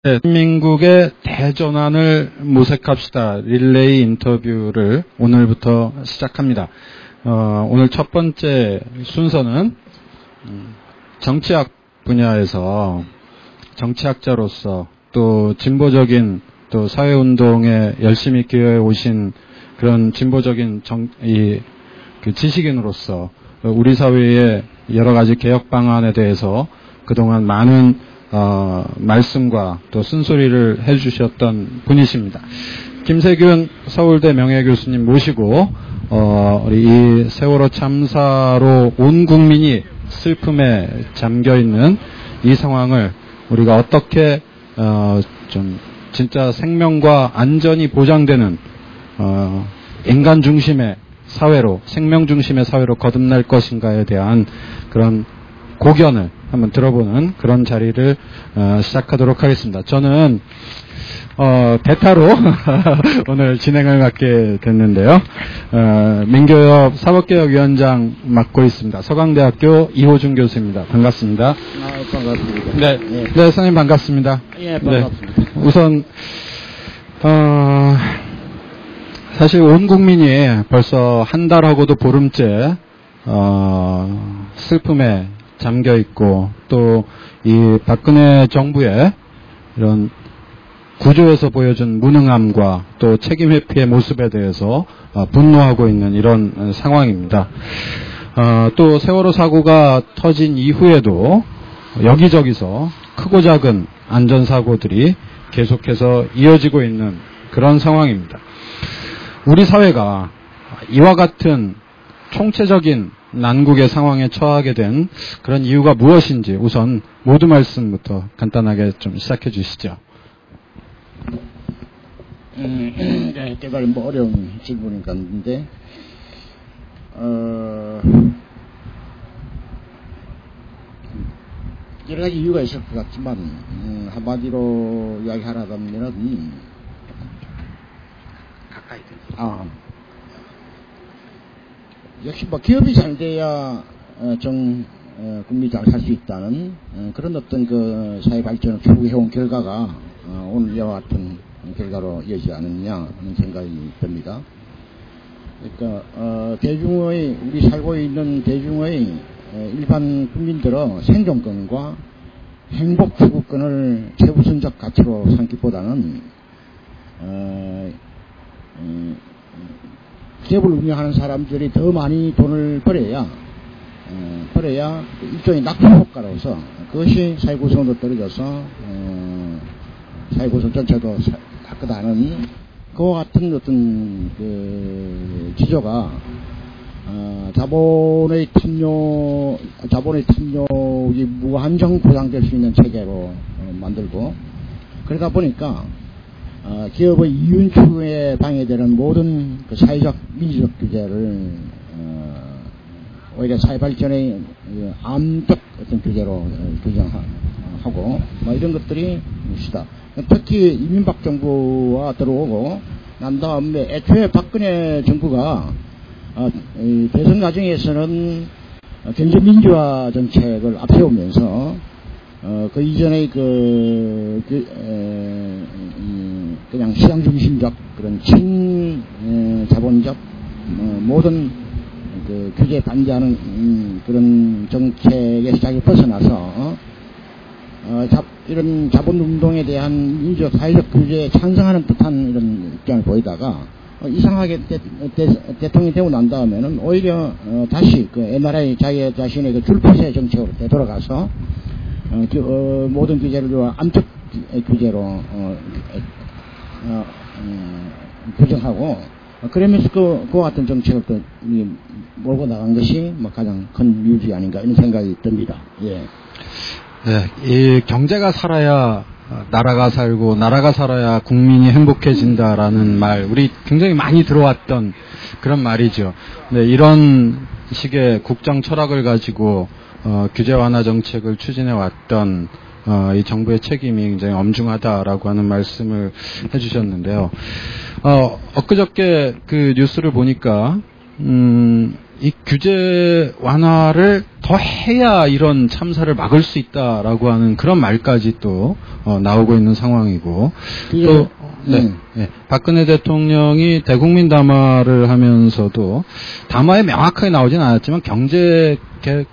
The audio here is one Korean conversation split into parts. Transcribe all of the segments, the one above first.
네, 대한민국의 대전환을 모색합시다. 릴레이 인터뷰를 오늘부터 시작합니다. 오늘 첫 번째 순서는 정치학 분야에서 정치학자로서 또 진보적인 또 사회운동에 열심히 기여해 오신 그런 진보적인 그 지식인으로서 우리 사회의 여러 가지 개혁 방안에 대해서 그동안 많은 말씀과 또 쓴소리를 해주셨던 분이십니다. 김세균 서울대 명예교수님 모시고 우리 이 세월호 참사로 온 국민이 슬픔에 잠겨있는 이 상황을 우리가 어떻게 좀 진짜 생명과 안전이 보장되는 인간 중심의 사회로, 생명 중심의 사회로 거듭날 것인가에 대한 그런 고견을 한번 들어보는 그런 자리를 시작하도록 하겠습니다. 저는 대타로 오늘 진행을 맡게 됐는데요. 민교협 사법개혁위원장 맡고 있습니다. 서강대학교 이호준 교수입니다. 반갑습니다. 반갑습니다. 네, 네, 선생님 반갑습니다. 예, 반갑습니다. 네, 우선 사실 온 국민이 벌써 한 달하고도 보름째 슬픔에 잠겨 있고 또 이 박근혜 정부의 이런 구조에서 보여준 무능함과 또 책임 회피의 모습에 대해서 분노하고 있는 이런 상황입니다. 또 세월호 사고가 터진 이후에도 여기저기서 크고 작은 안전사고들이 계속해서 이어지고 있는 그런 상황입니다. 우리 사회가 이와 같은 총체적인 난국의 상황에 처하게 된 그런 이유가 무엇인지 우선 모두 말씀부터 간단하게 좀 시작해 주시죠. 네, 대단히 어려운 질문인 것 같은데, 여러 가지 이유가 있을 것 같지만, 한마디로 이야기하라면은, 가까이 들 역시 기업이 잘 돼야 국민이 잘 살 수 있다는 그런 어떤 그 사회 발전을 추구해온 결과가 오늘 이와 같은 결과로 이어지지 않느냐 하는 생각이 듭니다. 그러니까 우리 살고 있는 대중의 일반 국민들의 생존권과 행복 추구권을 최우선적 가치로 삼기보다는 기업을 운영하는 사람들이 더 많이 돈을 벌어야 일종의 낙수 효과로서 그것이 사회 구성도 떨어져서 사회 구성 전체도 가끗하는 그와 같은 어떤 그 지조가 자본의 탐욕이 무한정 보장될 수 있는 체계로 만들고 그러다 보니까 기업의 이윤 추구에 방해되는 모든 그 사회적 민주적 규제를 오히려 사회 발전의 암적 어떤 규제로 규정하고 이런 것들이 있다. 특히 이민박 정부가 들어오고 난 다음에 애초에 박근혜 정부가 대선 과정에서는 경제 민주화 정책을 앞세우면서 그 이전의 그냥 시장 중심적 그런 자본적 모든 그 규제에 반대하는 그런 정책의 시작에 벗어나서 이런 자본운동에 대한 민주적 사회적 규제에 찬성하는 듯한 이런 입장을 보이다가 이상하게 대통령이 되고 난 다음에는 오히려 다시 그 옛날에 자기 자신의 그 줄포세 정책으로 되돌아가서 모든 규제를 암적 규제로 규정하고 그러면서 그와 같은 정책을 또 몰고 나간 것이 가장 큰 이유지 아닌가 이런 생각이 듭니다. 예. 네, 이 경제가 살아야 나라가 살고 나라가 살아야 국민이 행복해진다라는 말 우리 굉장히 많이 들어왔던 그런 말이죠. 네, 이런 식의 국정 철학을 가지고 규제 완화 정책을 추진해 왔던 이 정부의 책임이 굉장히 엄중하다라고 하는 말씀을 해주셨는데요. 엊그저께 그 뉴스를 보니까 이 규제 완화를 더 해야 이런 참사를 막을 수 있다라고 하는 그런 말까지 또 나오고 있는 상황이고 또 박근혜 대통령이 대국민 담화를 하면서도 담화에 명확하게 나오진 않았지만 경제개발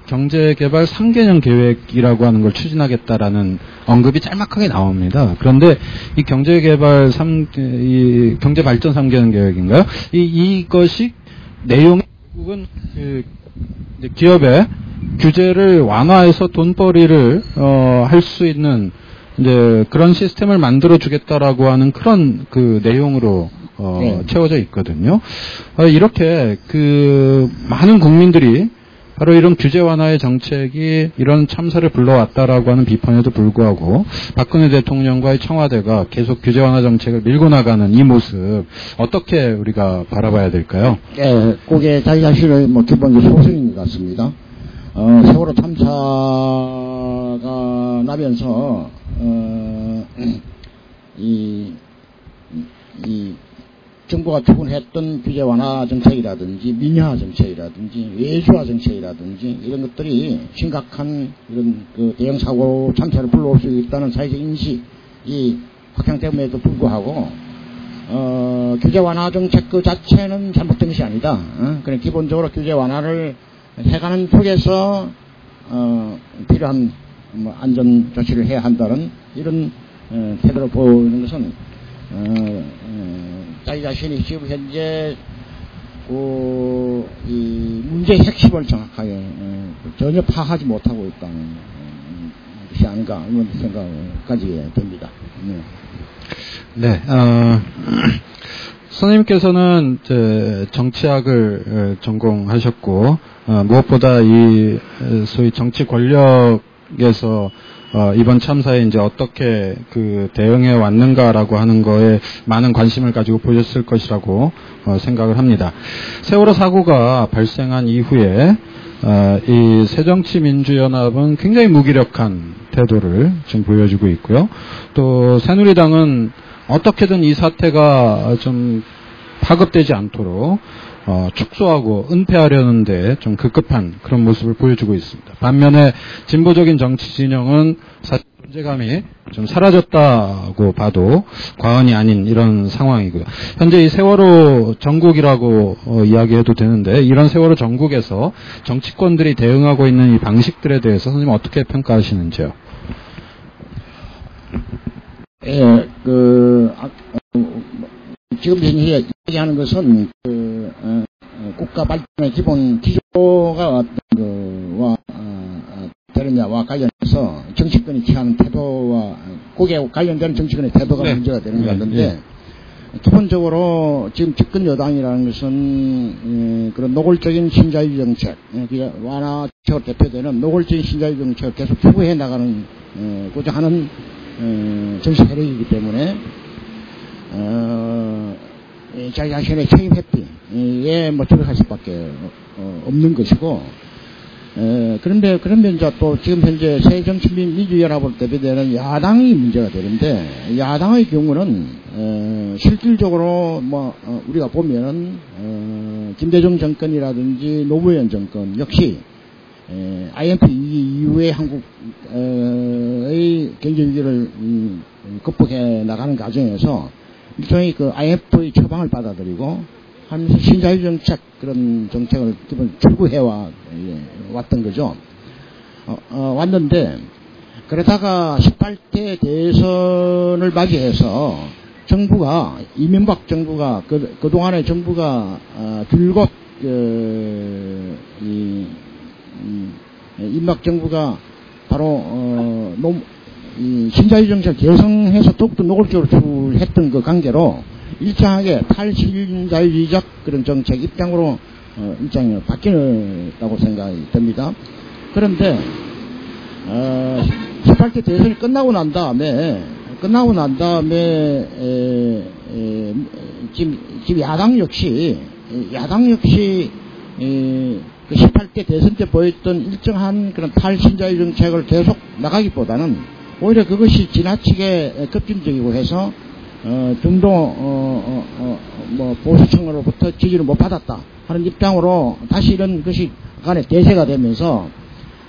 3개년 계획이라고 하는 걸 추진하겠다라는 언급이 짤막하게 나옵니다. 그런데 이 경제개발 이 경제발전 3개년 계획인가요? 이것이 내용이 결국은 기업의 규제를 완화해서 돈벌이를 할 수 있는 이제 그런 시스템을 만들어 주겠다라고 하는 그런 그 내용으로 채워져 있거든요. 이렇게 그 많은 국민들이 바로 이런 규제 완화의 정책이 이런 참사를 불러왔다라고 하는 비판에도 불구하고 박근혜 대통령과의 청와대가 계속 규제 완화 정책을 밀고 나가는 이 모습 어떻게 우리가 바라봐야 될까요? 네, 그게 자기 자신의 뭐 기본적인 소신인 것 같습니다. 세월호 참사가 나면서 이 정부가 추진했던 규제 완화 정책이라든지 민영화 정책이라든지 외주화 정책이라든지 이런 것들이 심각한 이런 그 대형 사고 참사를 불러올 수 있다는 사회적 인식이 확장됨에도 불구하고 규제 완화 정책 그 자체는 잘못된 것이 아니다. 그냥 기본적으로 규제 완화를 해가는 속에서 필요한 뭐 안전 조치를 해야 한다는 이런 태도를 보이는 것은 자기 자신이 지금 현재 이 문제의 핵심을 정확하게 전혀 파악하지 못하고 있다는 것이 아닌가 이런 생각을 가지게 됩니다. 네, 선생님께서는 정치학을 전공하셨고 무엇보다 이 소위 정치 권력에서 이번 참사에 이제 어떻게 그 대응해 왔는가라고 하는 거에 많은 관심을 가지고 보셨을 것이라고 생각을 합니다. 세월호 사고가 발생한 이후에 이 새정치민주연합은 굉장히 무기력한 태도를 지금 보여주고 있고요. 또 새누리당은 어떻게든 이 사태가 좀 파급되지 않도록 축소하고 은폐하려는데 좀 급급한 그런 모습을 보여주고 있습니다. 반면에 진보적인 정치 진영은 사실 존재감이 좀 사라졌다고 봐도 과언이 아닌 이런 상황이고요. 현재 이 세월호 전국이라고 이야기해도 되는데 이런 세월호 전국에서 정치권들이 대응하고 있는 이 방식들에 대해서 선생님 어떻게 평가하시는지요? 예, 지금 현재 이야기하는 것은 국가 발전의 기본 기조가 어떤 거와 되느냐와 관련해서 정치권이 취하는 태도와 거기에 관련된 정치권의 태도가 문제가 되는 것 같은데 기본적으로 지금 집권 여당이라는 것은 그런 노골적인 신자유주의 정책, 완화 정책으로 대표되는 노골적인 신자유주의 정책을 계속 추구해 나가는 고자 하는 정치 세력이기 때문에 자기 자신의 책임 회피에 뭐 주력할 수밖에 없는 것이고, 그런데 이제 또 지금 현재 새정치민주연합으로 대표되는 야당이 문제가 되는데, 야당의 경우는 실질적으로 뭐 우리가 보면은 김대중 정권이라든지 노무현 정권 역시 IMF 이후에 한국의 경제 위기를 극복해 나가는 과정에서 일종의 그 IMF의 처방을 받아들이고 하면서 신자유 정책 그런 정책을 기본 추구해 왔던 거죠. 왔는데 그러다가 18대 대선을 맞이해서 정부가 이명박 정부가 그동안의 정부가 줄곧 이명박 정부가 바로 이 신자유 정책을 개성해서 더욱더 노골적으로 추구했던 그 관계로 일정하게 탈신자유주의적 그런 정책 입장으로 입장이 바뀌었다고 생각이 듭니다. 그런데 18대 대선이 끝나고 난 다음에 지금 야당 역시 그 18대 대선 때 보였던 일정한 그런 탈신자유 정책을 계속 나가기보다는 오히려 그것이 지나치게 급진적이고 해서 좀 더, 뭐, 보수층으로부터 지지를 못 받았다 하는 입장으로 다시 이런 것이 간에 대세가 되면서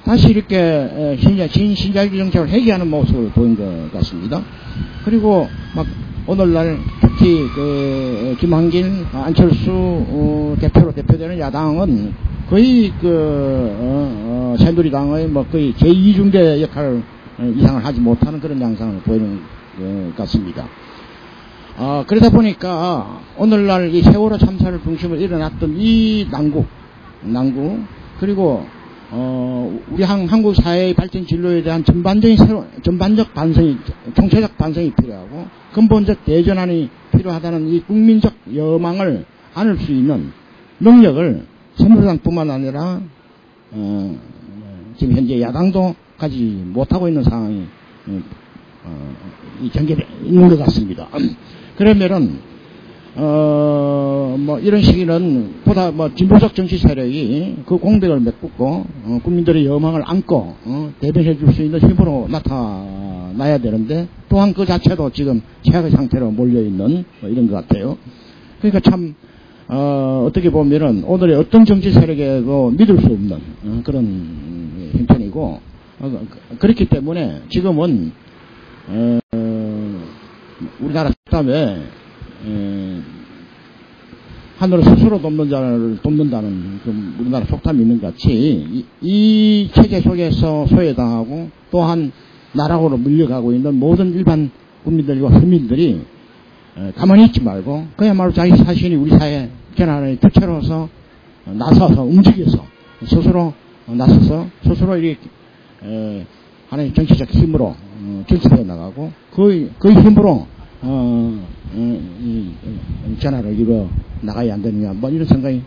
다시 이렇게 신자유주의 정책을 회귀하는 모습을 보인 것 같습니다. 그리고 막 오늘날 특히 김한길, 안철수 대표로 대표되는 야당은 거의 새누리당의 뭐 거의 제2중대 역할 이상을 하지 못하는 그런 양상을 보이는 것 같습니다. 그러다 보니까 오늘날 이 세월호 참사를 중심으로 일어났던 이 난국 그리고 우리 한국 사회의 발전 진로에 대한 전반적 반성이, 총체적 반성이 필요하고 근본적 대전환이 필요하다는 이 국민적 여망을 안을 수 있는 능력을 새누리당뿐만 아니라 지금 현재 야당도 가지 못하고 있는 상황이 전개되어 있는 것 같습니다. 그러면은 뭐 이런 시기는 보다 뭐 진보적 정치 세력이 그 공백을 메꾸고 국민들의 여망을 안고 대변해 줄 수 있는 힘으로 나타나야 되는데 또한 그 자체도 지금 최악의 상태로 몰려 있는 뭐 이런 것 같아요. 그러니까 참 어떻게 보면은 오늘의 어떤 정치 세력에도 믿을 수 없는 그런 형편이고 그렇기 때문에 지금은 우리나라 사람에 하늘을 스스로 돕는 자를 돕는다는 좀 우리나라 속담이 있는 것 같이 이 체제 속에서 소외당하고 또한 나락으로 물려가고 있는 모든 일반 국민들과 서민들이 가만히 있지 말고 그야말로 자기 자신이 우리 사회 전환의 주체로서 나서서 움직여서 스스로 나서서 스스로 이렇게 하나의 정치적 힘으로 정치해 나가고 그 힘으로 이 전환을 이루어 나가야 안 되느냐 뭐 이런 생각이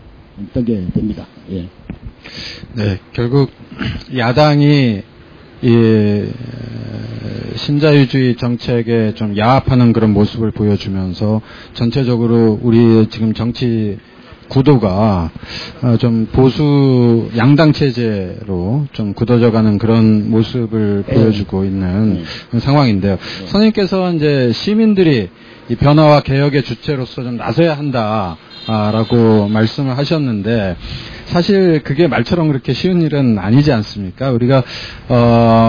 들게 됩니다. 예. 네, 결국 야당이 이 신자유주의 정책에 좀 야합하는 그런 모습을 보여주면서 전체적으로 우리 지금 정치 구도가 좀 보수 양당 체제로 좀 굳어져가는 그런 모습을 보여주고 있는 상황인데요. 선생님께서 이제 시민들이 이 변화와 개혁의 주체로서 좀 나서야 한다라고 말씀을 하셨는데 사실 그게 말처럼 그렇게 쉬운 일은 아니지 않습니까? 우리가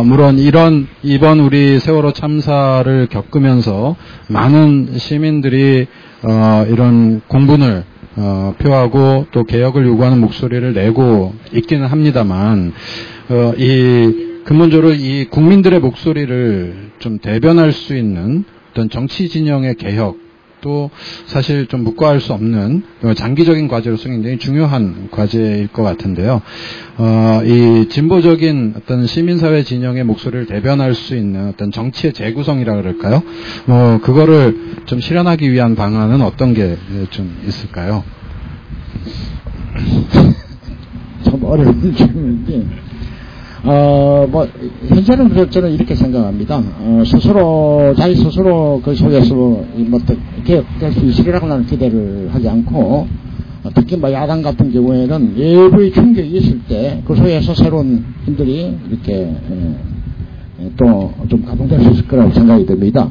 물론 이번 우리 세월호 참사를 겪으면서 많은 시민들이 이런 공분을 표하고 또 개혁을 요구하는 목소리를 내고 있기는 합니다만 근본적으로 이 국민들의 목소리를 좀 대변할 수 있는 어떤 정치 진영의 개혁도 사실 좀 묵과할 수 없는 장기적인 과제로서 굉장히 중요한 과제일 것 같은데요. 이 진보적인 어떤 시민사회 진영의 목소리를 대변할 수 있는 어떤 정치의 재구성이라 그럴까요? 그거를 좀 실현하기 위한 방안은 어떤 게 좀 있을까요? 참 어려운 질문인데, 뭐, 현재는 저는 이렇게 생각합니다. 자기 스스로 그 속에서 뭐, 개혁될 수 있으리라고 나는 기대를 하지 않고, 특히 뭐 야당 같은 경우에는 외부의 충격이 있을 때 그 속에서 새로운 힘들이 이렇게 또 좀 가동될 수 있을 거라고 생각이 듭니다.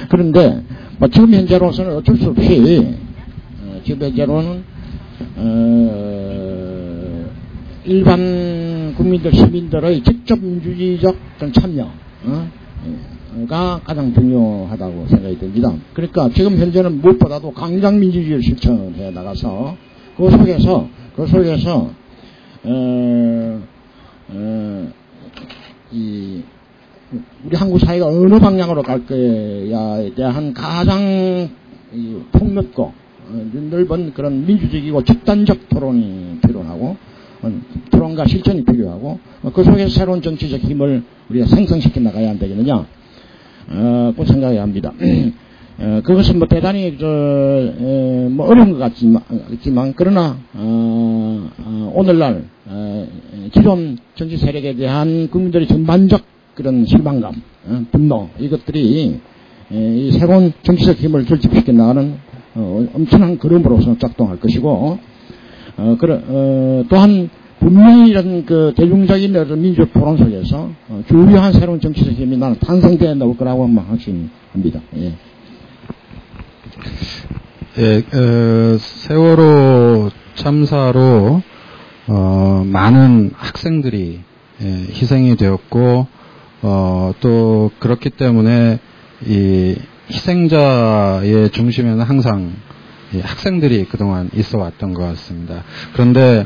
그런데 뭐 지금 현재로서는 어쩔 수 없이 지금 현재로는 일반 국민들 시민들의 직접 민주주의적 참여가 가장 중요하다고 생각이 듭니다. 그러니까 지금 현재는 무엇보다도 강장 민주주의를 실천해 나가서 그 속에서 우리 한국 사회가 어느 방향으로 갈 거야에 대한 가장 폭넓고 넓은 그런 민주적이고 집단적 토론이 필요하고 토론과 실천이 필요하고 그 속에서 새로운 정치적 힘을 우리가 생성시켜 나가야 안 되겠느냐 그 생각해야 합니다. 그것은 뭐 대단히 뭐 어려운 것 같지만 그러나 오늘날 기존 정치 세력에 대한 국민들의 전반적 그런 실망감, 분노 이것들이 이 새로운 정치적 힘을 결집시켜 나가는 엄청난 걸음으로서 작동할 것이고 또한 분명히 이런 그 대중적인 민주적 토론 속에서 주요한 새로운 정치적 힘이 나는 탄생되어 나올 거라고 확신합니다. 예. 예, 세월호 참사로 많은 학생들이 희생이 되었고 또 그렇기 때문에 이 희생자의 중심에는 항상 학생들이 그동안 있어 왔던 것 같습니다. 그런데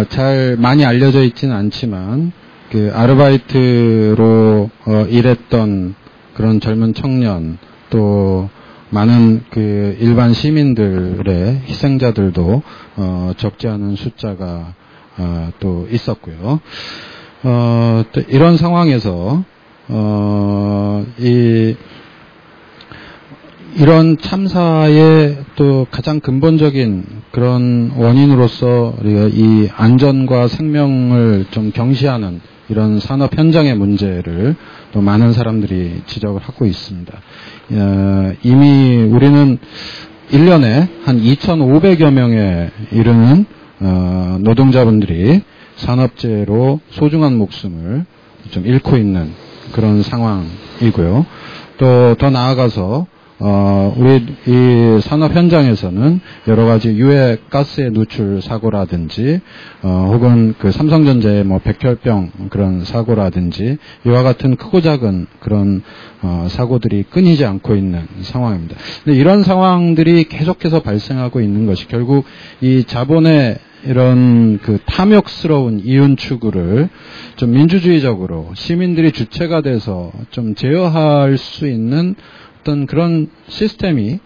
잘 많이 알려져 있지는 않지만 그 아르바이트로 일했던 그런 젊은 청년 또 많은 그 일반 시민들의 희생자들도 적지 않은 숫자가 또 있었고요. 또 이런 상황에서 이런 참사의 또 가장 근본적인 그런 원인으로서 우리가 이 안전과 생명을 좀 경시하는 이런 산업 현장의 문제를 또 많은 사람들이 지적을 하고 있습니다. 이미 우리는 1년에 한 2,500여 명에 이르는 노동자분들이 산업재해로 소중한 목숨을 좀 잃고 있는 그런 상황이고요. 또 더 나아가서 우리 이 산업 현장에서는 여러 가지 유해 가스의 누출 사고라든지 혹은 그 삼성전자의 뭐 백혈병 그런 사고라든지 이와 같은 크고 작은 그런 사고들이 끊이지 않고 있는 상황입니다. 근데 이런 상황들이 계속해서 발생하고 있는 것이 결국 이 자본의 이런 그 탐욕스러운 이윤 추구를 좀 민주주의적으로 시민들이 주체가 돼서 좀 제어할 수 있는 어떤 그런 시스템이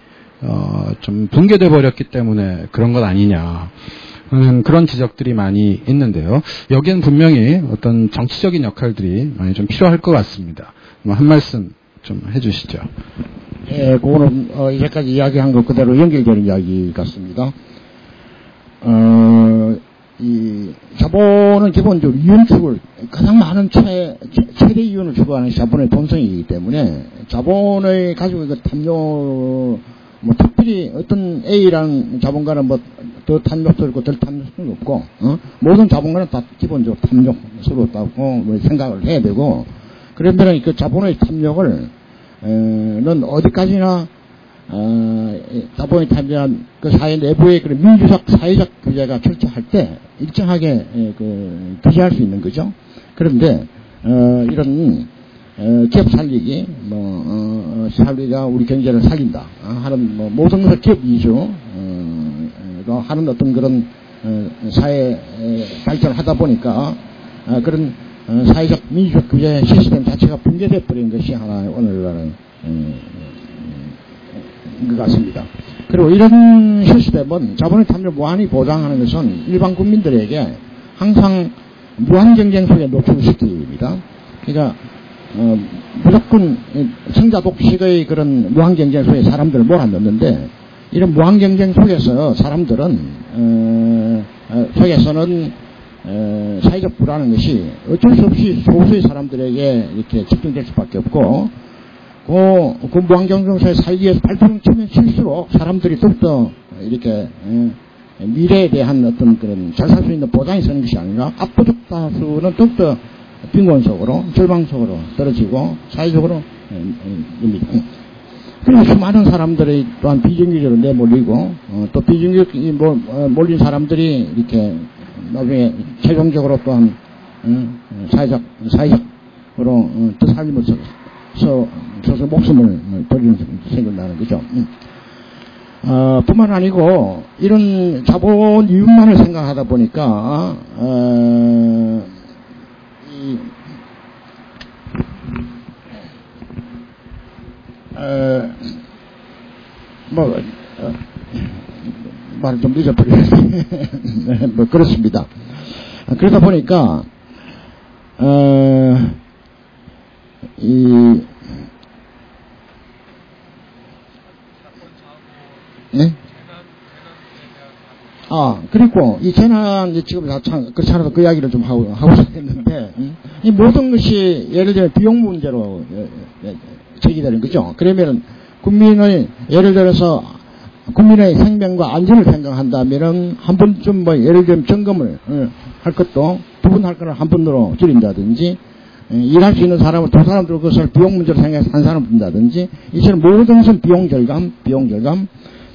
좀 붕괴돼 버렸기 때문에 그런 것 아니냐 하는 그런 지적들이 많이 있는데요. 여기엔 분명히 어떤 정치적인 역할들이 많이 좀 필요할 것 같습니다. 한 말씀 좀 해주시죠. 예, 그거는 이제까지 이야기한 것 그대로 연결되는 이야기 같습니다. 이 자본은 기본적으로 이윤 추구를 가장 많은 최대 이윤을 추구하는 자본의 본성이기 때문에 자본의 가지고 있는 탐욕 뭐 특별히 어떤 A라는 자본가는 뭐 더 탐욕스럽고 덜 탐욕스럽고 없고 모든 자본가는 다 기본적으로 탐욕스럽다고 뭐 생각을 해야 되고 그러면 그 자본의 탐욕을 는 어디까지나 자본이 탐욕한 그 사회 내부의 그런 민주적 사회적 규제가 철저할 때 일정하게 규제할 수 있는 거죠. 그런데 이런 기업 살리기, 살리가 우리 경제를 살린다 하는 모든 것을 기업 위주로 하는 어떤 그런 사회 발전을 하다 보니까 그런 사회적 민주적 규제 시스템 자체가 붕괴돼 버린 것이 하나의 오늘날의 것 같습니다. 그리고 이런 시스템은 자본의 탐욕을 무한히 보장하는 것은 일반 국민들에게 항상 무한 경쟁 속에 노출시킵니다. 그러니까 무조건 성자 독식의 그런 무한 경쟁 속에 사람들을 몰아넣는데 이런 무한 경쟁 속에서 사람들은 속에서는 사회적 불안한 것이 어쩔 수 없이 소수의 사람들에게 이렇게 집중될 수밖에 없고 그 무한 경쟁 속에 살기 위해서 발품을 치면 칠수록 사람들이 더욱더 이렇게 미래에 대한 어떤 그런 잘 살 수 있는 보장이 서는 것이 아니라 압도적 다수는 더욱더 빈곤 속으로 절망 속으로 떨어지고 사회적으로 그리고 수많은 사람들이 또한 비정규직으로 내몰리고 또 비정규직이 몰린 사람들이 이렇게 나중에 최종적으로 또한 사회적으로 더 살림을 서서 목숨을 버리는 생각나는 거죠. 뿐만 아니고 이런 자본 이윤만을 생각하다 보니까 말을 좀 늦어버리네. 뭐 그렇습니다. 그러다 보니까 네? 그리고 이 재난 지금 그렇잖아도 그 이야기를 좀 하고 싶었는데 이 모든 것이 예를 들어 비용 문제로 제기되는 거죠. 그러면은 국민의 예를 들어서 국민의 생명과 안전을 생각한다면은 한 번쯤 예를 들면 점검을 할 것도 두 번 할 거를 한 번으로 줄인다든지 일할 수 있는 사람을 두 사람 들고 그것을 비용 문제로 생각해서 한 사람 둔다든지 이처럼 모든 것은 비용 절감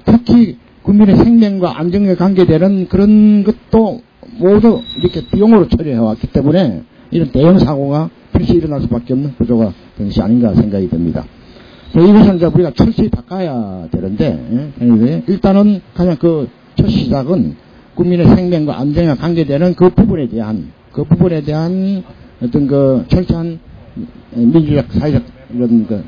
특히 국민의 생명과 안정에 관계되는 그런 것도 모두 이렇게 비용으로 처리해왔기 때문에 이런 대형 사고가 필시 일어날 수밖에 없는 구조가 된 것이 아닌가 생각이 듭니다. 이것은 이제 우리가 철저히 바꿔야 되는데, 일단은 그냥 그 첫 시작은 국민의 생명과 안정에 관계되는 그 부분에 대한 어떤 그 철저한 민주적, 사회적 이런 그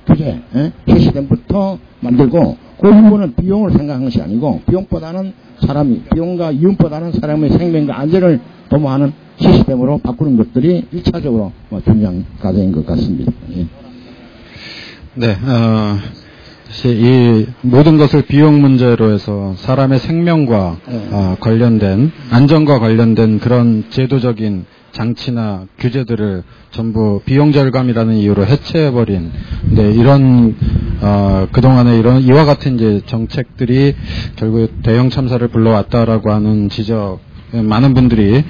규제, 시스템부터 만들고, 그 부분은 비용을 생각한 것이 아니고, 비용과 이윤보다는 사람의 생명과 안전을 도모하는 시스템으로 바꾸는 것들이 1차적으로 중요한 과정인 것 같습니다. 예. 네, 이 모든 것을 비용 문제로 해서 사람의 생명과 관련된, 안전과 관련된 그런 제도적인 장치나 규제들을 전부 비용 절감이라는 이유로 해체해버린, 네, 이런, 그동안에 이와 같은 이제 정책들이 결국 대형 참사를 불러왔다라고 하는 지적, 많은 분들이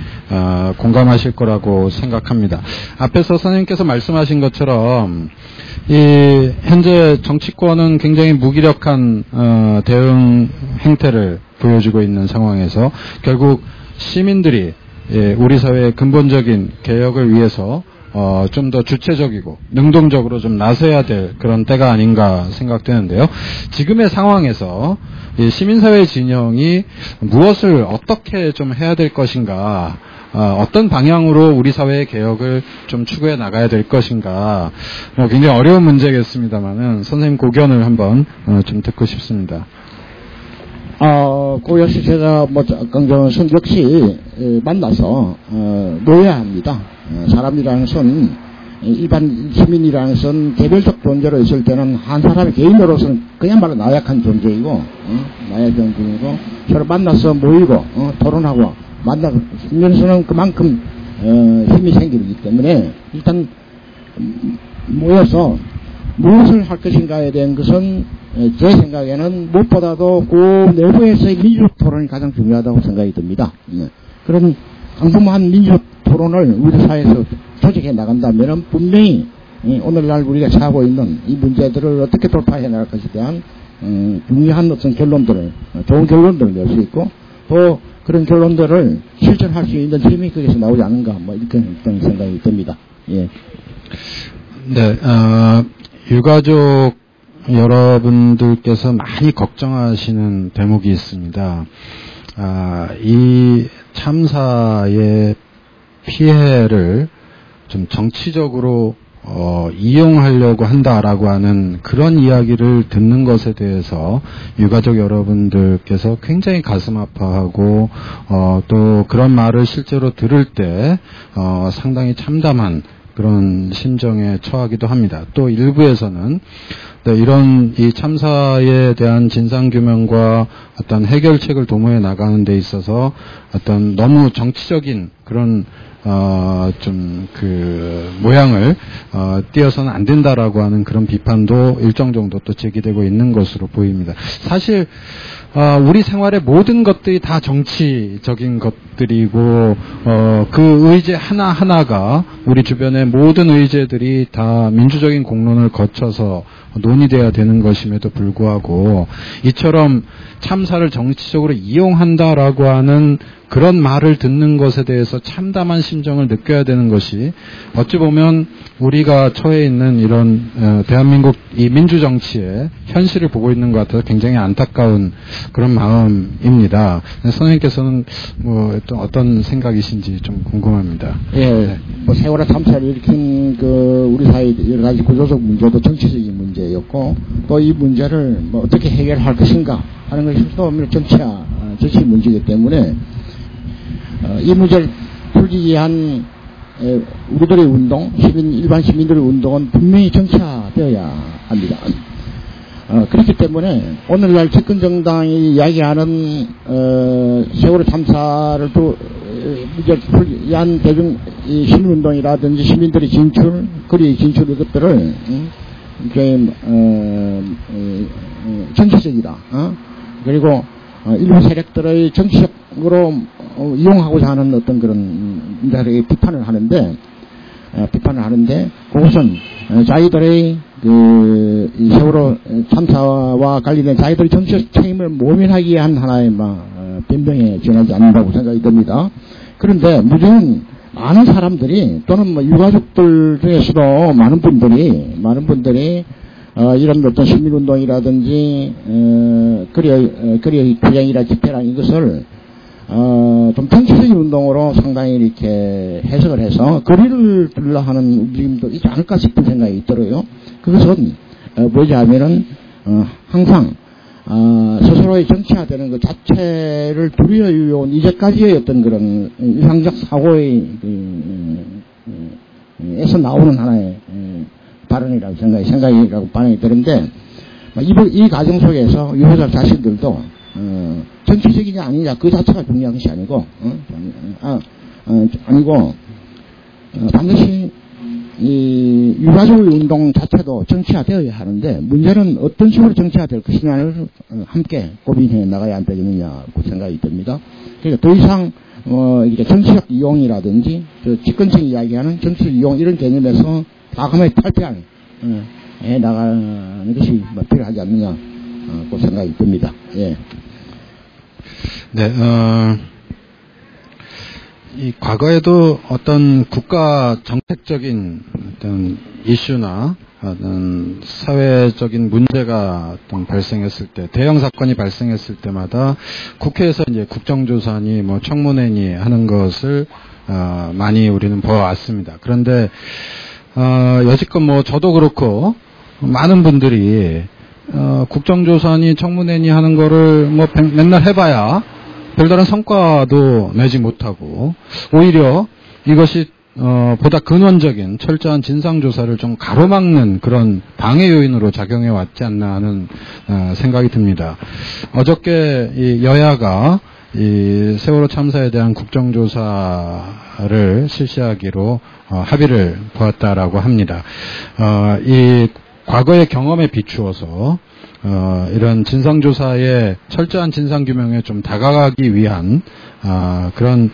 공감하실 거라고 생각합니다. 앞에서 선생님께서 말씀하신 것처럼 이 현재 정치권은 굉장히 무기력한 대응 행태를 보여주고 있는 상황에서 결국 시민들이 우리 사회의 근본적인 개혁을 위해서 좀 더 주체적이고 능동적으로 좀 나서야 될 그런 때가 아닌가 생각되는데요. 지금의 상황에서 이 시민사회 진영이 무엇을 어떻게 좀 해야 될 것인가, 어떤 방향으로 우리 사회의 개혁을 좀 추구해 나가야 될 것인가, 굉장히 어려운 문제겠습니다만은 선생님 고견을 한번 좀 듣고 싶습니다. 그 역시 제가 강정선 역시 만나서 놓아야 합니다. 사람이라는 것은 일반 시민이라는 것은 개별적 존재로 있을 때는 한 사람의 개인으로서는 그야말로 나약한 존재이고, 서로 만나서 모이고 토론하고 만나면서는 그만큼 힘이 생기기 때문에 일단 모여서 무엇을 할 것인가에 대한 것은 제 생각에는 무엇보다도 그 내부에서의 민주적 토론이 가장 중요하다고 생각이 듭니다. 그런 강성한 민주적 토론을 우리 사회에서 조직해 나간다면 분명히 오늘날 우리가 처하고 있는 이 문제들을 어떻게 돌파해 나갈 것에 대한 중요한 어떤 결론들을, 좋은 결론들을 낼 수 있고, 또 그런 결론들을 실천할 수 있는 힘이 거기서 나오지 않은가, 이렇게 생각이 듭니다. 예. 네, 유가족 여러분들께서 많이 걱정하시는 대목이 있습니다. 이 참사의 피해를 좀 정치적으로 이용하려고 한다라고 하는 그런 이야기를 듣는 것에 대해서 유가족 여러분들께서 굉장히 가슴 아파하고 또 그런 말을 실제로 들을 때 상당히 참담한 그런 심정에 처하기도 합니다. 또 일부에서는 이런 이 참사에 대한 진상규명과 어떤 해결책을 도모해 나가는 데 있어서 어떤 너무 정치적인 그런 좀 그 모양을 띄어서는 안 된다라고 하는 그런 비판도 일정 정도 또 제기되고 있는 것으로 보입니다. 사실 우리 생활의 모든 것들이 다 정치적인 것들이고 그 의제 하나하나가 우리 주변의 모든 의제들이 다 민주적인 공론을 거쳐서 논의돼야 되는 것임에도 불구하고 이처럼 참사를 정치적으로 이용한다라고 하는 그런 말을 듣는 것에 대해서 참담한 심정을 느껴야 되는 것이 어찌 보면 우리가 처해 있는 이런 대한민국 이 민주정치의 현실을 보고 있는 것 같아서 굉장히 안타까운 그런 마음입니다. 선생님께서는 어떤 생각이신지 좀 궁금합니다. 예, 세월호 참사를 일으킨 우리 사회 여러 가지 구조적 문제도 정치적인 문제였고, 또 이 문제를 어떻게 해결할 것인가 하는 것이 또 정치 문제이기 때문에 이 문제를 풀기 위한 우리들의 운동, 일반 시민들의 운동은 분명히 정치화되어야 합니다. 그렇기 때문에 오늘날 집권정당이 이야기하는 세월호 참사를 문제를 풀기 위한 시민운동이라든지 시민들의 거리 진출 이것들을 정치적이다. 그리고 일부 세력들의 정치적으로 이용하고자 하는 어떤 그런 문제를 비판을 하는데 그것은 자기들의 이 세월호 참사와 관련된 자기들의 정치적 책임을 모면하기 위한 하나의 변명에 지나지 않는다고 생각이 듭니다. 그런데 무조건 많은 사람들이 또는 유가족들 중에서도 많은 분들이 이런 어떤 시민운동이라든지 거리의 투쟁이라 집회라 이것을 좀 정치적인 운동으로 상당히 이렇게 해석을 해서 거리를 둘러 하는 움직임도 있지 않을까 싶은 생각이 들어요. 그것은 뭐지 하면은 항상 스스로의 정치화되는 그 자체를 두려워해온 이제까지의 어떤 그런 일상적 사고의 에서 나오는 하나의 발언이라고 생각이라고 반응이 드는데 이 과정 속에서 유효자 자신들도 정치적이냐 아니냐 그 자체가 중요한 것이 아니고 반드시 이 유가족 운동 자체도 정치화되어야 하는데 문제는 어떤 식으로 정치화될 것이냐를 함께 고민해 나가야 안 되겠느냐고 생각이 듭니다. 그러니까 더 이상 이렇게 정치적 이용이라든지 집권층이 이야기하는 정치적 이용 이런 개념에서 과감하게 탈피해 나가는 것이 필요하지 않느냐고 생각이 듭니다. 예. 네, 이 과거에도 어떤 국가 정책적인 어떤 이슈나 어떤 사회적인 문제가 어떤 발생했을 때, 대형 사건이 발생했을 때마다 국회에서 이제 국정조사니 청문회니 하는 것을 많이 우리는 보아왔습니다. 그런데 여지껏 저도 그렇고 많은 분들이 국정조사니 청문회니 하는 거를 맨날 해봐야 별다른 성과도 내지 못하고 오히려 이것이 보다 근원적인 철저한 진상조사를 좀 가로막는 그런 방해 요인으로 작용해 왔지 않나 하는 생각이 듭니다. 어저께 이 여야가 이 세월호 참사에 대한 국정조사를 실시하기로 합의를 보았다라고 합니다. 이 과거의 경험에 비추어서 이런 진상조사의 철저한 진상규명에 좀 다가가기 위한 그런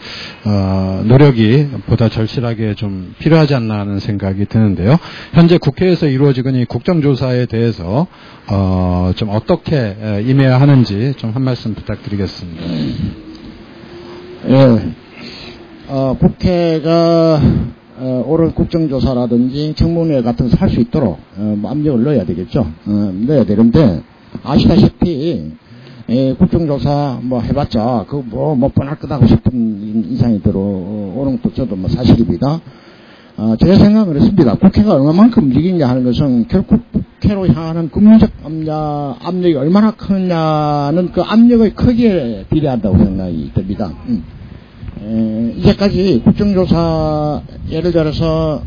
노력이 보다 절실하게 좀 필요하지 않나 하는 생각이 드는데요. 현재 국회에서 이루어지는 이 국정조사에 대해서 좀 어떻게 임해야 하는지 좀 한 말씀 부탁드리겠습니다. 예, 국회가 옳은 국정조사라든지 청문회 같은 것을 할 수 있도록 압력을 넣어야 되겠죠. 넣어야 되는데 아시다시피 국정조사 해봤자 그거 뻔할 거다고 싶은 인상이 오는 것도 저도 사실입니다. 제 생각은 그렇습니다. 국회가 얼마만큼 움직이냐 하는 것은 결국 국회로 향하는 국민적 압력이 얼마나 크냐는 그 압력의 크기에 비례한다고 생각이 듭니다. 이제까지 국정조사 예를 들어서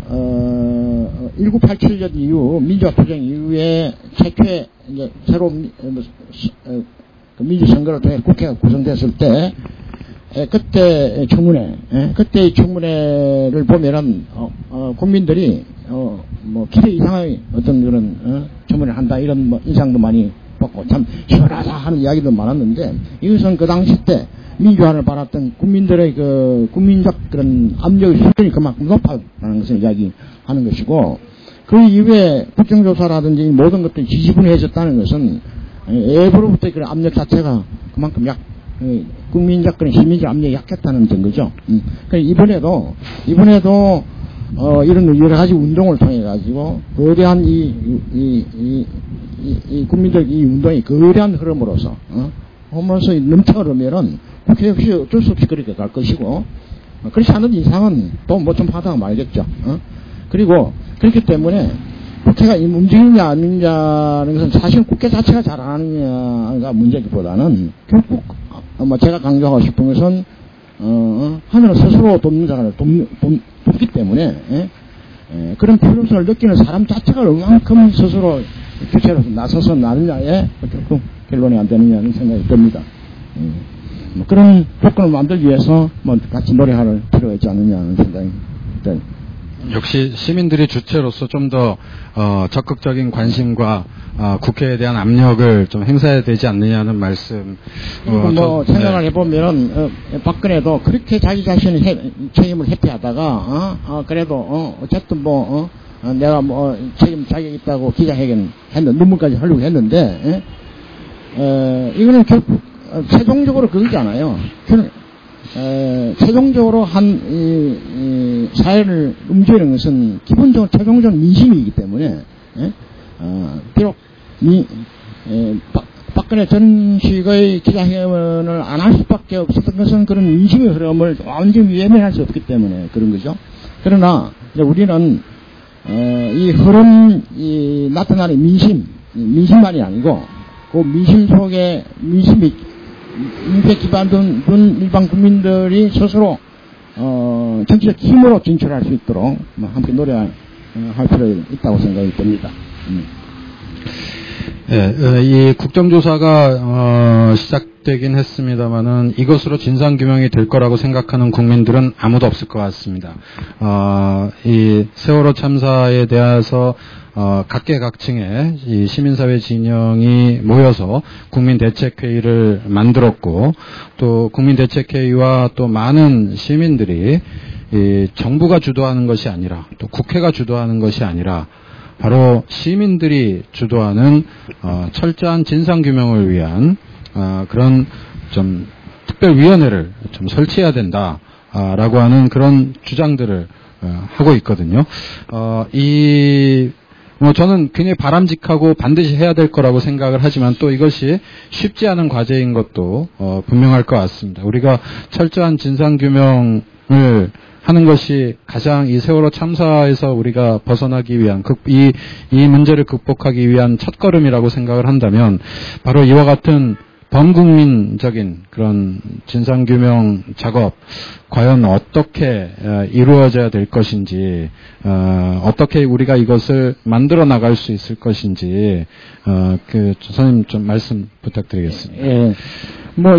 1987년 이후 민주화 투쟁 이후에 최초의 이제 새로운 민주선거를 통해 국회가 구성됐을 때 그때의 청문회를 보면은 국민들이 기대 이상의 어떤 그런 청문회를 한다 이런 인상도 많이 받고 참 시원하다 하는 이야기도 많았는데 이것은 그 당시 때 민주화를 바랐던 국민들의 그 국민적 그런 압력의 수준이 그만큼 높았다는 것을 이야기하는 것이고 그 이후에 국정조사라든지 모든 것들이 지지분해해졌다는 것은 외부로부터 그런 압력 자체가 그만큼 국민적 그런 시민적 압력이 약했다는 증거죠. 그러니까 이번에도 이런 여러 가지 운동을 통해 가지고 거대한 이 국민적 이 운동이 거대한 흐름으로서 하면서 넘쳐 흐르면은 국회 역시 어쩔 수 없이 그렇게 갈 것이고 그렇지 않은 이상은 또 좀 하다가 말겠죠. 그리고 그렇기 때문에 국회가 움직이느냐 안 움직이느냐는 것은 사실 국회 자체가 잘 안 하느냐가 문제기보다는 결국 제가 강조하고 싶은 것은 하늘은 스스로 돕는 자를 돕기 때문에 그런 필요성을 느끼는 사람 자체가 얼만큼 스스로 주체로서 나서서 나느냐에 결국 결론이 안 되느냐는 생각이 듭니다. 그런 조건을 만들기 위해서 같이 노력할 필요가 있지 않느냐는 생각이 듭니다. 역시 시민들이 주체로서 좀 더 적극적인 관심과 국회에 대한 압력을 좀 행사해야 되지 않느냐는 말씀. 생각을 해보면은 박근혜도 그렇게 자기 자신의 책임을 회피하다가 그래도 어쨌든 내가 뭐 책임 자격 있다고 기자회견 했는데, 논문까지 하려고 했는데, 이거는 결국, 최종적으로 그거잖아요. 최종적으로 사회를 움직이는 것은 기본적으로 최종적으로 민심이기 때문에, 비록, 박근혜 전식의 기자회견을 안 할 수밖에 없었던 것은 그런 민심의 흐름을 완전히 외면할 수 없기 때문에 그런 거죠. 그러나, 우리는, 이 흐름, 나타나는 민심만이 아니고, 그 민심 속에, 민심에 기반된 일반 국민들이 스스로, 정치적 힘으로 진출할 수 있도록 함께 노력할 필요가 있다고 생각이 듭니다. 예, 이 국정조사가 시작되긴 했습니다만은 이것으로 진상규명이 될 거라고 생각하는 국민들은 아무도 없을 것 같습니다. 이 세월호 참사에 대해서 각계각층의 이 시민사회 진영이 모여서 국민대책회의를 만들었고, 또 국민대책회의와 또 많은 시민들이 이 정부가 주도하는 것이 아니라, 또 국회가 주도하는 것이 아니라 바로 시민들이 주도하는 철저한 진상규명을 위한 그런 좀 특별위원회를 좀 설치해야 된다라고 하는 그런 주장들을 하고 있거든요. 저는 굉장히 바람직하고 반드시 해야 될 거라고 생각을 하지만 또 이것이 쉽지 않은 과제인 것도 분명할 것 같습니다. 우리가 철저한 진상규명을 하는 것이 가장 이 세월호 참사에서 우리가 벗어나기 위한 이 문제를 극복하기 위한 첫걸음이라고 생각을 한다면 바로 이와 같은 범국민적인 그런 진상규명 작업 과연 어떻게 이루어져야 될 것인지, 어떻게 우리가 이것을 만들어 나갈 수 있을 것인지, 선생님 좀 말씀 부탁드리겠습니다. 예.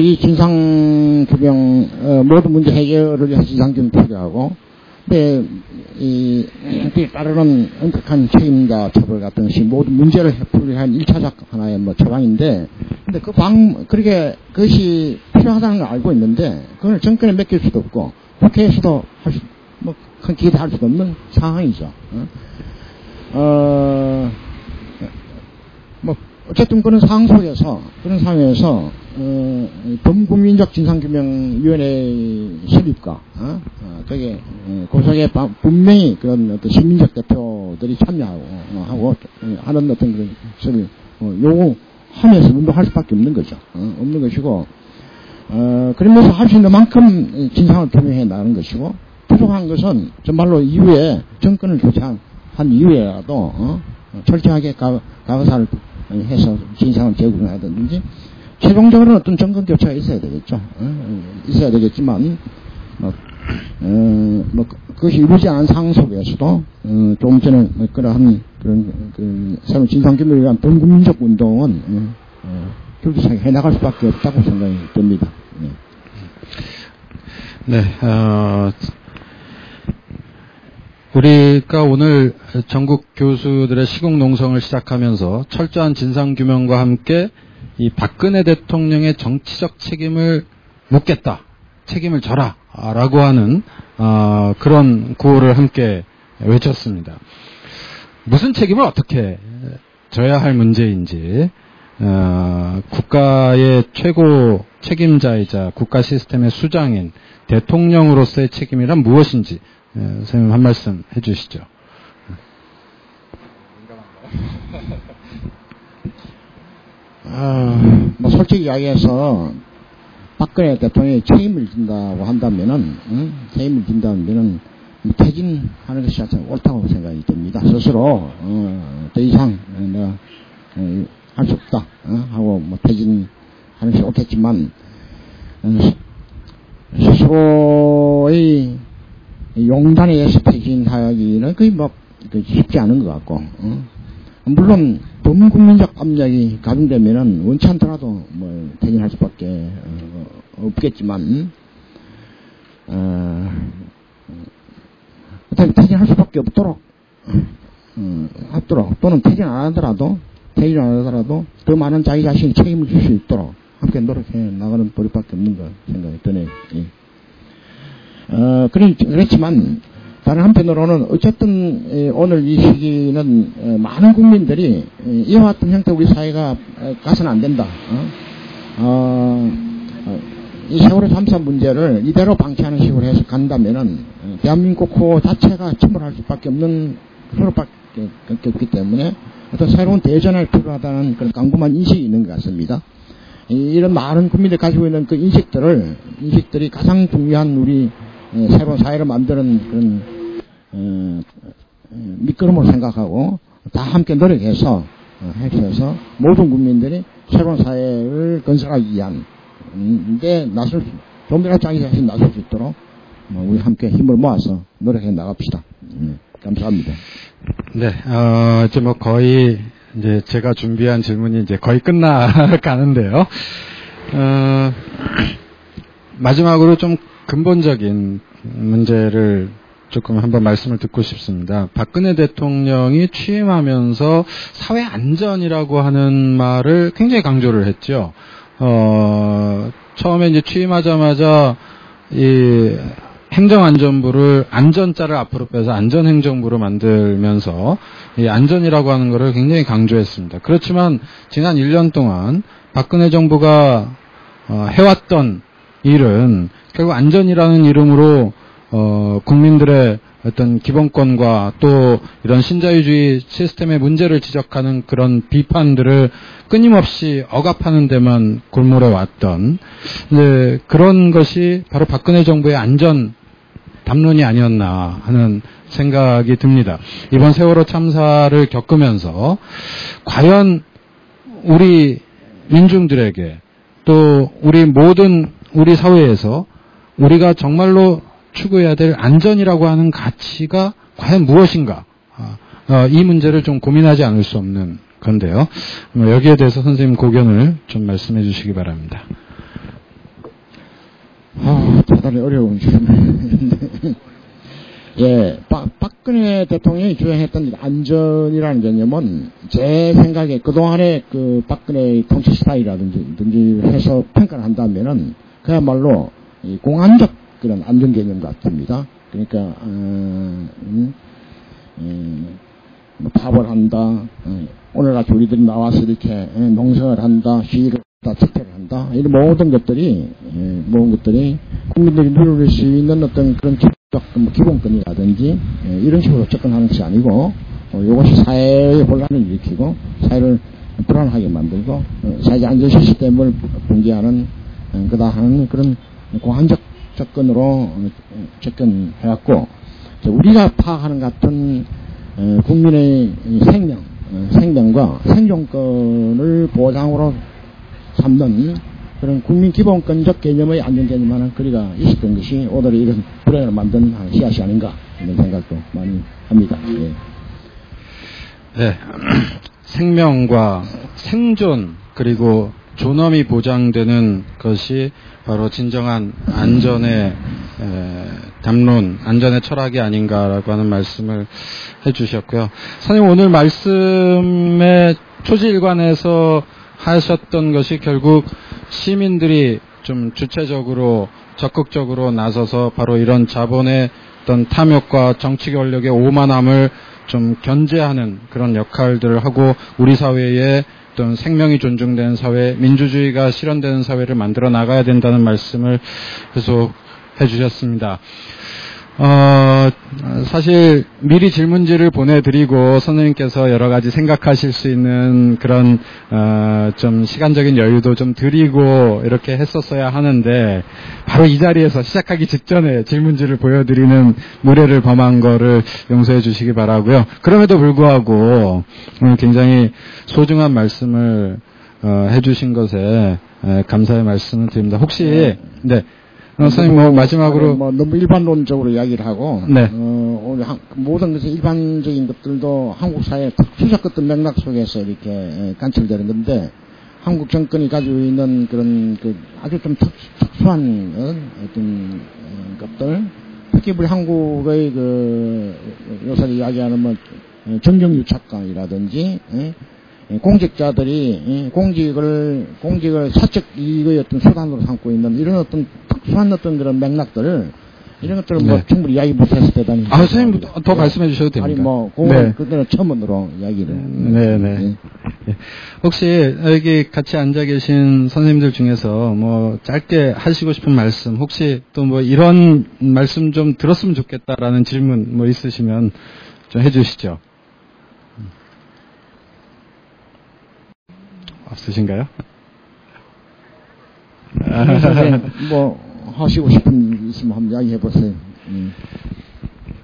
이 진상규명, 모든 문제 해결을 위해서 진상규명 필요하고, 근데, 따르는 엄격한 책임자 처벌 같은 것이 모든 문제를 해결하기 위한 1차적 하나의 처방인데, 근데 그것이 필요하다는 걸 알고 있는데, 그걸 정권에 맡길 수도 없고, 국회에서도 큰 기대할 수도 없는 상황이죠. 어쨌든 그런 상황 속에서, 범국민적 진상규명위원회 설립과, 고속에 분명히 그런 어떤 시민적 대표들이 참여하고, 하는 어떤 그런 요구하면서 운동할 수밖에 없는 거죠. 없는 것이고, 그러면서 할 수 있는 만큼 진상을 표명해 나가는 것이고, 부족한 것은 정말로 이후에 정권을 교체한 이후에라도, 철저하게 가거사를 해서 진상을 제공하든지, 최종적으로는 어떤 정권 교체가 있어야 되겠죠. 있어야 되겠지만, 그것이 이루어지지 않은 상황 속에서도, 조금 전에 그러한, 새로운 진상규명을 위한 범국민적 운동은, 결국에 해나갈 수밖에 없다고 생각이 듭니다. 네, 우리가 오늘 전국 교수들의 시국농성을 시작하면서 철저한 진상규명과 함께 이 박근혜 대통령의 정치적 책임을 묻겠다, 책임을 져라 라고 하는 그런 구호를 함께 외쳤습니다. 무슨 책임을 어떻게 져야 할 문제인지, 국가의 최고 책임자이자 국가 시스템의 수장인 대통령으로서의 책임이란 무엇인지 선생님 한 말씀 해주시죠. 솔직히 이야기해서 박근혜 대통령이 책임을 진다고 한다면은, 퇴진하는 것이 옳다고 생각이 듭니다. 스스로, 더 이상, 내가, 할 수 없다, 하고, 퇴진하는 것이 옳겠지만, 스스로의 용단에 의해서 퇴진하기는 거의 쉽지 않은 것 같고, 물론, 범국민적 압력이 가중되면은 원치 않더라도 퇴진할 수밖에 없겠지만, 퇴진할 수밖에 없도록, 또는 퇴진 안 하더라도 더 많은 자기 자신이 책임을 질 수 있도록 함께 노력해 나가는 도리밖에 없는 거 생각이 드네요. 그렇지만, 다른 한편으로는 어쨌든 오늘 이 시기는 많은 국민들이 이와 같은 형태 우리 사회가 가서는 안 된다. 이 세월호 참사 문제를 이대로 방치하는 식으로 해서 간다면은 대한민국 그 자체가 침몰할 수밖에 없는 수밖에 없기 때문에 어떤 새로운 대전을 필요하다는 그런 강구한 인식이 있는 것 같습니다. 이런 많은 국민들이 가지고 있는 그 인식들이 가장 중요한 우리 새로운 사회를 만드는 그런 밑거름으로 생각하고 다 함께 노력해서 해서 모든 국민들이 새로운 사회를 건설하기 위한 좀이라도 자기 자신 나설 수 있도록 우리 함께 힘을 모아서 노력해 나갑시다. 감사합니다. 네, 이제 뭐 거의 이제 제가 준비한 질문이 이제 거의 끝나가는데요. 마지막으로 좀 근본적인 문제를 조금 한번 말씀을 듣고 싶습니다. 박근혜 대통령이 취임하면서 사회 안전이라고 하는 말을 굉장히 강조를 했죠. 처음에 이제 취임하자마자 이 행정안전부를 안전자를 앞으로 빼서 안전행정부로 만들면서 이 안전이라고 하는 것을 굉장히 강조했습니다. 그렇지만 지난 1년 동안 박근혜 정부가 해왔던 일은 결국 안전이라는 이름으로 국민들의 어떤 기본권과 또 이런 신자유주의 시스템의 문제를 지적하는 그런 비판들을 끊임없이 억압하는 데만 골몰해 왔던 그런 것이 바로 박근혜 정부의 안전 담론이 아니었나 하는 생각이 듭니다. 이번 세월호 참사를 겪으면서 과연 우리 민중들에게 또 우리 사회에서 우리가 정말로 추구해야 될 안전이라고 하는 가치가 과연 무엇인가? 이 문제를 좀 고민하지 않을 수 없는 건데요. 여기에 대해서 선생님 고견을 좀 말씀해 주시기 바랍니다. 대단히 어려운 질문인데. 예, 박근혜 대통령이 주장했던 안전이라는 개념은 제 생각에 그동안의 그 박근혜 통치 스타일이라든지 해서 평가를 한다면은 그야말로 공안적 그런 안전 개념 같습니다. 그러니까 뭐 파벌 한다, 오늘같이 우리들이 나와서 이렇게 농성을 한다, 시위를 한다, 집회를 한다, 이런 모든 것들이 국민들이 누릴 수 있는 어떤 그런 기본권이라든지 이런 식으로 접근하는 것이 아니고 이것이 사회의 혼란을 일으키고 사회를 불안하게 만들고 사회적 안전 시스템을 붕괴하는 그다하는 그런 공안적 접근으로 접근해왔고 우리가 파악하는 같은 국민의 생명과 생존권을 보장으로 삼는 그런 국민 기본권적 개념의 안전 개념하는 거리가 있었던 것이 오늘 이런 불행을 만든 씨앗이 아닌가 이런 생각도 많이 합니다. 예. 네, 생명과 생존 그리고 존엄이 보장되는 것이 바로 진정한 안전의 담론, 안전의 철학이 아닌가라고 하는 말씀을 해주셨고요. 선생님 오늘 말씀의 초지일관에서 하셨던 것이 결국 시민들이 좀 주체적으로 적극적으로 나서서 바로 이런 자본의 어떤 탐욕과 정치 권력의 오만함을 좀 견제하는 그런 역할들을 하고 우리 사회에 어떤 생명이 존중되는 사회, 민주주의가 실현되는 사회를 만들어 나가야 된다는 말씀을 계속 해주셨습니다. 사실 미리 질문지를 보내드리고 선생님께서 여러 가지 생각하실 수 있는 그런 좀 시간적인 여유도 좀 드리고 이렇게 했었어야 하는데 바로 이 자리에서 시작하기 직전에 질문지를 보여드리는 무례를 범한 거를 용서해 주시기 바라고요. 그럼에도 불구하고 굉장히 소중한 말씀을 해주신 것에 감사의 말씀을 드립니다. 혹시 네. 선생님, 마지막으로. 너무 일반론적으로 이야기를 하고, 네. 오늘 모든 것의 일반적인 것들도 한국 사회의 특수적 어떤 맥락 속에서 이렇게 관철되는 건데, 한국 정권이 가지고 있는 그런 아주 좀 특수한 어떤 것들, 특히 우리 한국의 요새 이야기하는 정경유착감이라든지, 공직자들이 공직을 사적 이익의 어떤 수단으로 삼고 있는 이런 어떤 특수한 어떤 그런 맥락들을 이런 것들은 뭐 충분히 이야기 못했을 때다니. 선생님 더 말씀해 주셔도 됩니다. 아니 뭐 그거는 그때는 처음으로 이야기를. 네네. 혹시 여기 같이 앉아 계신 선생님들 중에서 뭐 짧게 하시고 싶은 말씀, 혹시 또 뭐 이런 말씀 좀 들었으면 좋겠다라는 질문 뭐 있으시면 좀 해주시죠. 없으신가요? 선생님 뭐 하시고 싶은 있으면 한번 이야기해 보세요.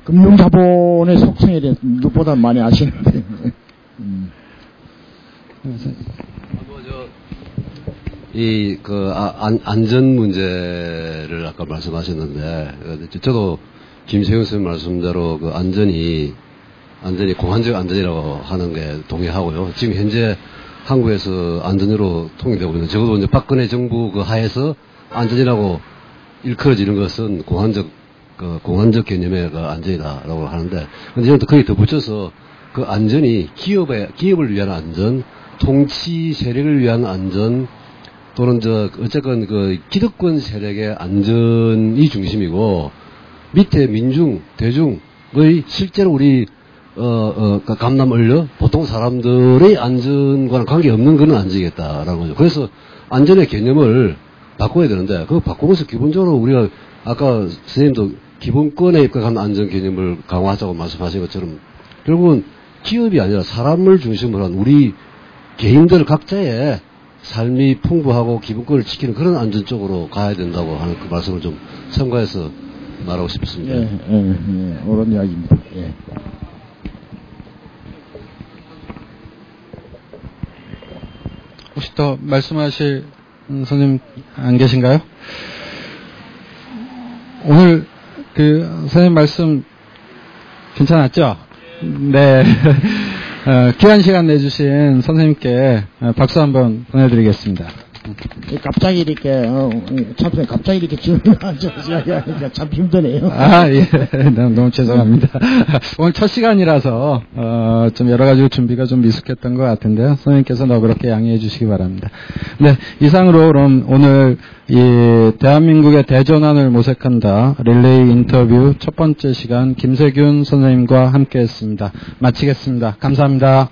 금융자본의 속성에 대해서 누구보다 많이 아시는데. 안전 문제를 아까 말씀하셨는데, 저도 김세윤 선생님 말씀대로 그 안전이 공안적 안전이라고 하는 게 동의하고요. 지금 현재 한국에서 안전으로 통일되고 있는, 적어도 이제 박근혜 정부 그 하에서 안전이라고 일컬어지는 것은 공안적 개념의 그 안전이다라고 하는데, 근데 저는 또 거기에 덧붙여서 그 안전이 기업을 위한 안전, 통치 세력을 위한 안전, 또는 어쨌건 그 기득권 세력의 안전이 중심이고, 밑에 민중, 대중의 실제로 우리, 감남 얼려, 보통 사람들의 안전과는 관계없는 그런 안전이겠다라는 거죠. 그래서 안전의 개념을 바꿔야 되는데, 그거 바꾸면서 기본적으로 우리가 아까 선생님도 기본권에 입각한 안전 개념을 강화하자고 말씀하신 것처럼, 결국은 기업이 아니라 사람을 중심으로 한 우리 개인들 각자의 삶이 풍부하고 기본권을 지키는 그런 안전 쪽으로 가야 된다고 하는 그 말씀을 좀 첨가해서 말하고 싶습니다. 옳은 이야기입니다. 혹시 더 말씀하실 선생님 안 계신가요? 오늘 그 선생님 말씀 괜찮았죠? 네. 귀한 시간 내주신 선생님께 박수 한번 보내드리겠습니다. 갑자기 이렇게, 참, 갑자기 이렇게 이야기하니까 참 힘드네요. 예. 너무 죄송합니다. 오늘 첫 시간이라서, 좀 여러 가지 준비가 좀 미숙했던 것 같은데요. 선생님께서 너그럽게 양해해 주시기 바랍니다. 네. 이상으로 그럼 오늘 이 대한민국의 대전환을 모색한다 릴레이 인터뷰 첫 번째 시간 김세균 선생님과 함께 했습니다. 마치겠습니다. 감사합니다.